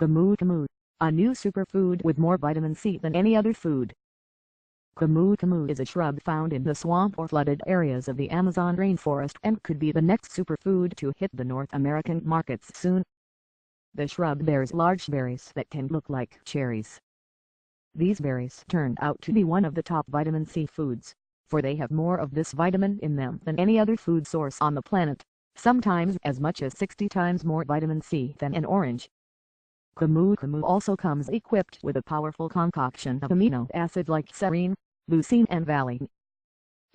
Camu, a new superfood with more vitamin C than any other food. Camu is a shrub found in the swamp or flooded areas of the Amazon rainforest and could be the next superfood to hit the North American markets soon. The shrub bears large berries that can look like cherries. These berries turned out to be one of the top vitamin C foods, for they have more of this vitamin in them than any other food source on the planet, sometimes as much as 60 times more vitamin C than an orange. Camu also comes equipped with a powerful concoction of amino acids like serine, leucine and valine,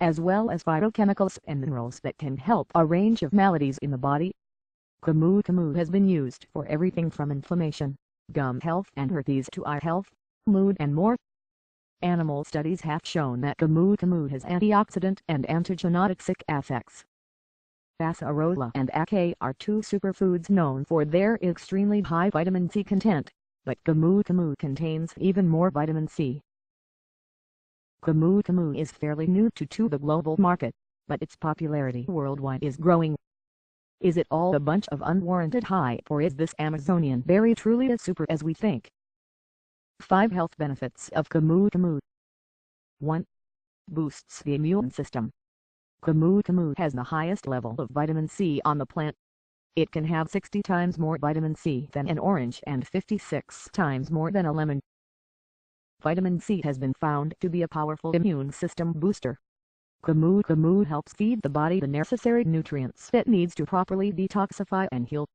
as well as phytochemicals and minerals that can help a range of maladies in the body. Camu has been used for everything from inflammation, gum health and herpes to eye health, mood and more. Animal studies have shown that Camu has antioxidant and antigenotoxic effects. Acerola and Ackee are two superfoods known for their extremely high vitamin C content, but Camu contains even more vitamin C. Camu is fairly new to the global market, but its popularity worldwide is growing. Is it all a bunch of unwarranted hype, or is this Amazonian berry truly as super as we think? 5 health benefits of Camu. 1. Boosts the immune system. Camu has the highest level of vitamin C on the plant. It can have 60 times more vitamin C than an orange and 56 times more than a lemon. Vitamin C has been found to be a powerful immune system booster. Camu helps feed the body the necessary nutrients it needs to properly detoxify and heal.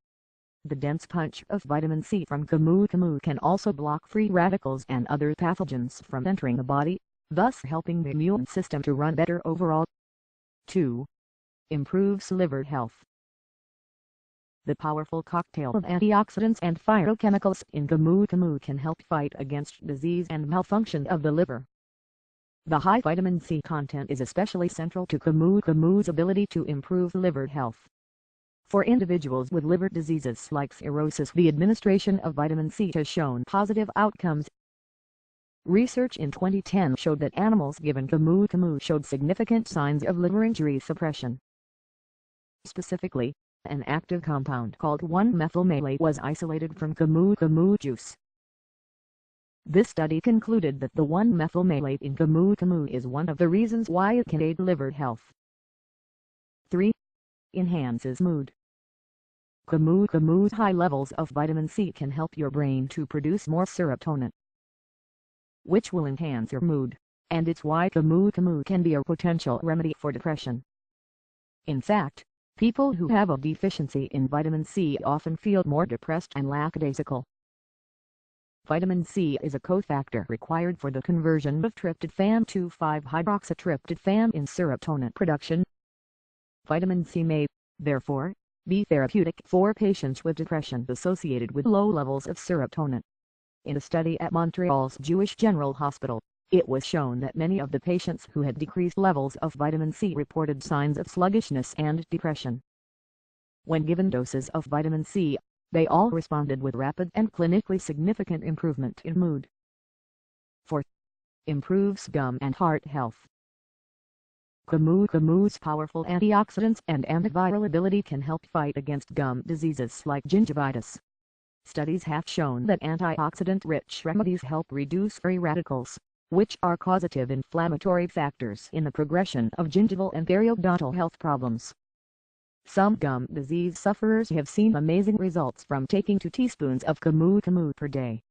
The dense punch of vitamin C from Camu can also block free radicals and other pathogens from entering the body, thus helping the immune system to run better overall. 2. Improves liver health. The powerful cocktail of antioxidants and phytochemicals in Camu can help fight against disease and malfunction of the liver. The high vitamin C content is especially central to Camu's ability to improve liver health. For individuals with liver diseases like cirrhosis, the administration of vitamin C has shown positive outcomes. Research in 2010 showed that animals given Camu showed significant signs of liver injury suppression. Specifically, an active compound called 1-methylmalate was isolated from Camu juice. This study concluded that the 1-methylmalate in Camu is one of the reasons why it can aid liver health. 3. Enhances mood. Camu's high levels of vitamin C can help your brain to produce more serotonin, which will enhance your mood, and it's why Camu can be a potential remedy for depression. In fact, people who have a deficiency in vitamin C often feel more depressed and lackadaisical. Vitamin C is a cofactor required for the conversion of tryptophan to 5-hydroxytryptophan in serotonin production. Vitamin C may, therefore, be therapeutic for patients with depression associated with low levels of serotonin. In a study at Montreal's Jewish General Hospital, it was shown that many of the patients who had decreased levels of vitamin C reported signs of sluggishness and depression. When given doses of vitamin C, they all responded with rapid and clinically significant improvement in mood. 4. Improves gum and heart health. Camu's powerful antioxidants and antiviral ability can help fight against gum diseases like gingivitis. Studies have shown that antioxidant-rich remedies help reduce free radicals, which are causative inflammatory factors in the progression of gingival and periodontal health problems. Some gum disease sufferers have seen amazing results from taking 2 teaspoons of Camu per day.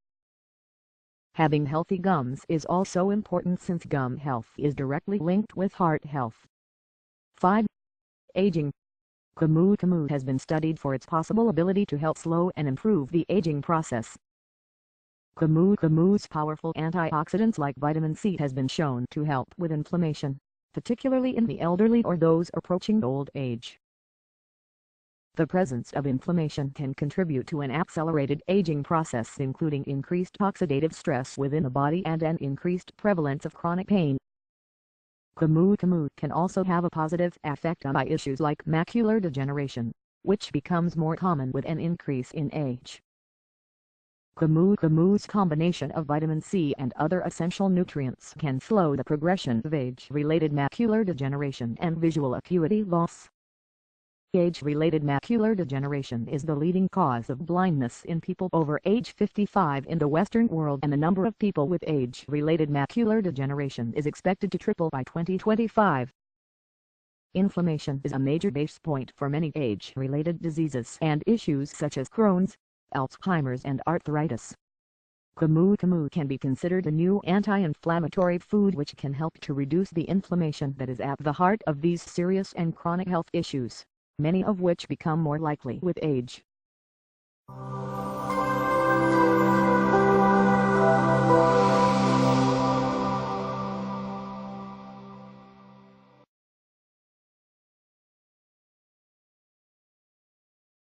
Having healthy gums is also important since gum health is directly linked with heart health. 5. Aging. Camu has been studied for its possible ability to help slow and improve the aging process. Camu's powerful antioxidants like vitamin C has been shown to help with inflammation, particularly in the elderly or those approaching old age. The presence of inflammation can contribute to an accelerated aging process, including increased oxidative stress within the body and an increased prevalence of chronic pain. Camu can also have a positive effect on eye issues like macular degeneration, which becomes more common with an increase in age. Camu's combination of vitamin C and other essential nutrients can slow the progression of age-related macular degeneration and visual acuity loss. Age-related macular degeneration is the leading cause of blindness in people over age 55 in the Western world, and the number of people with age-related macular degeneration is expected to triple by 2025. Inflammation is a major base point for many age-related diseases and issues such as Crohn's, Alzheimer's and arthritis. Camu can be considered a new anti-inflammatory food which can help to reduce the inflammation that is at the heart of these serious and chronic health issues, many of which become more likely with age.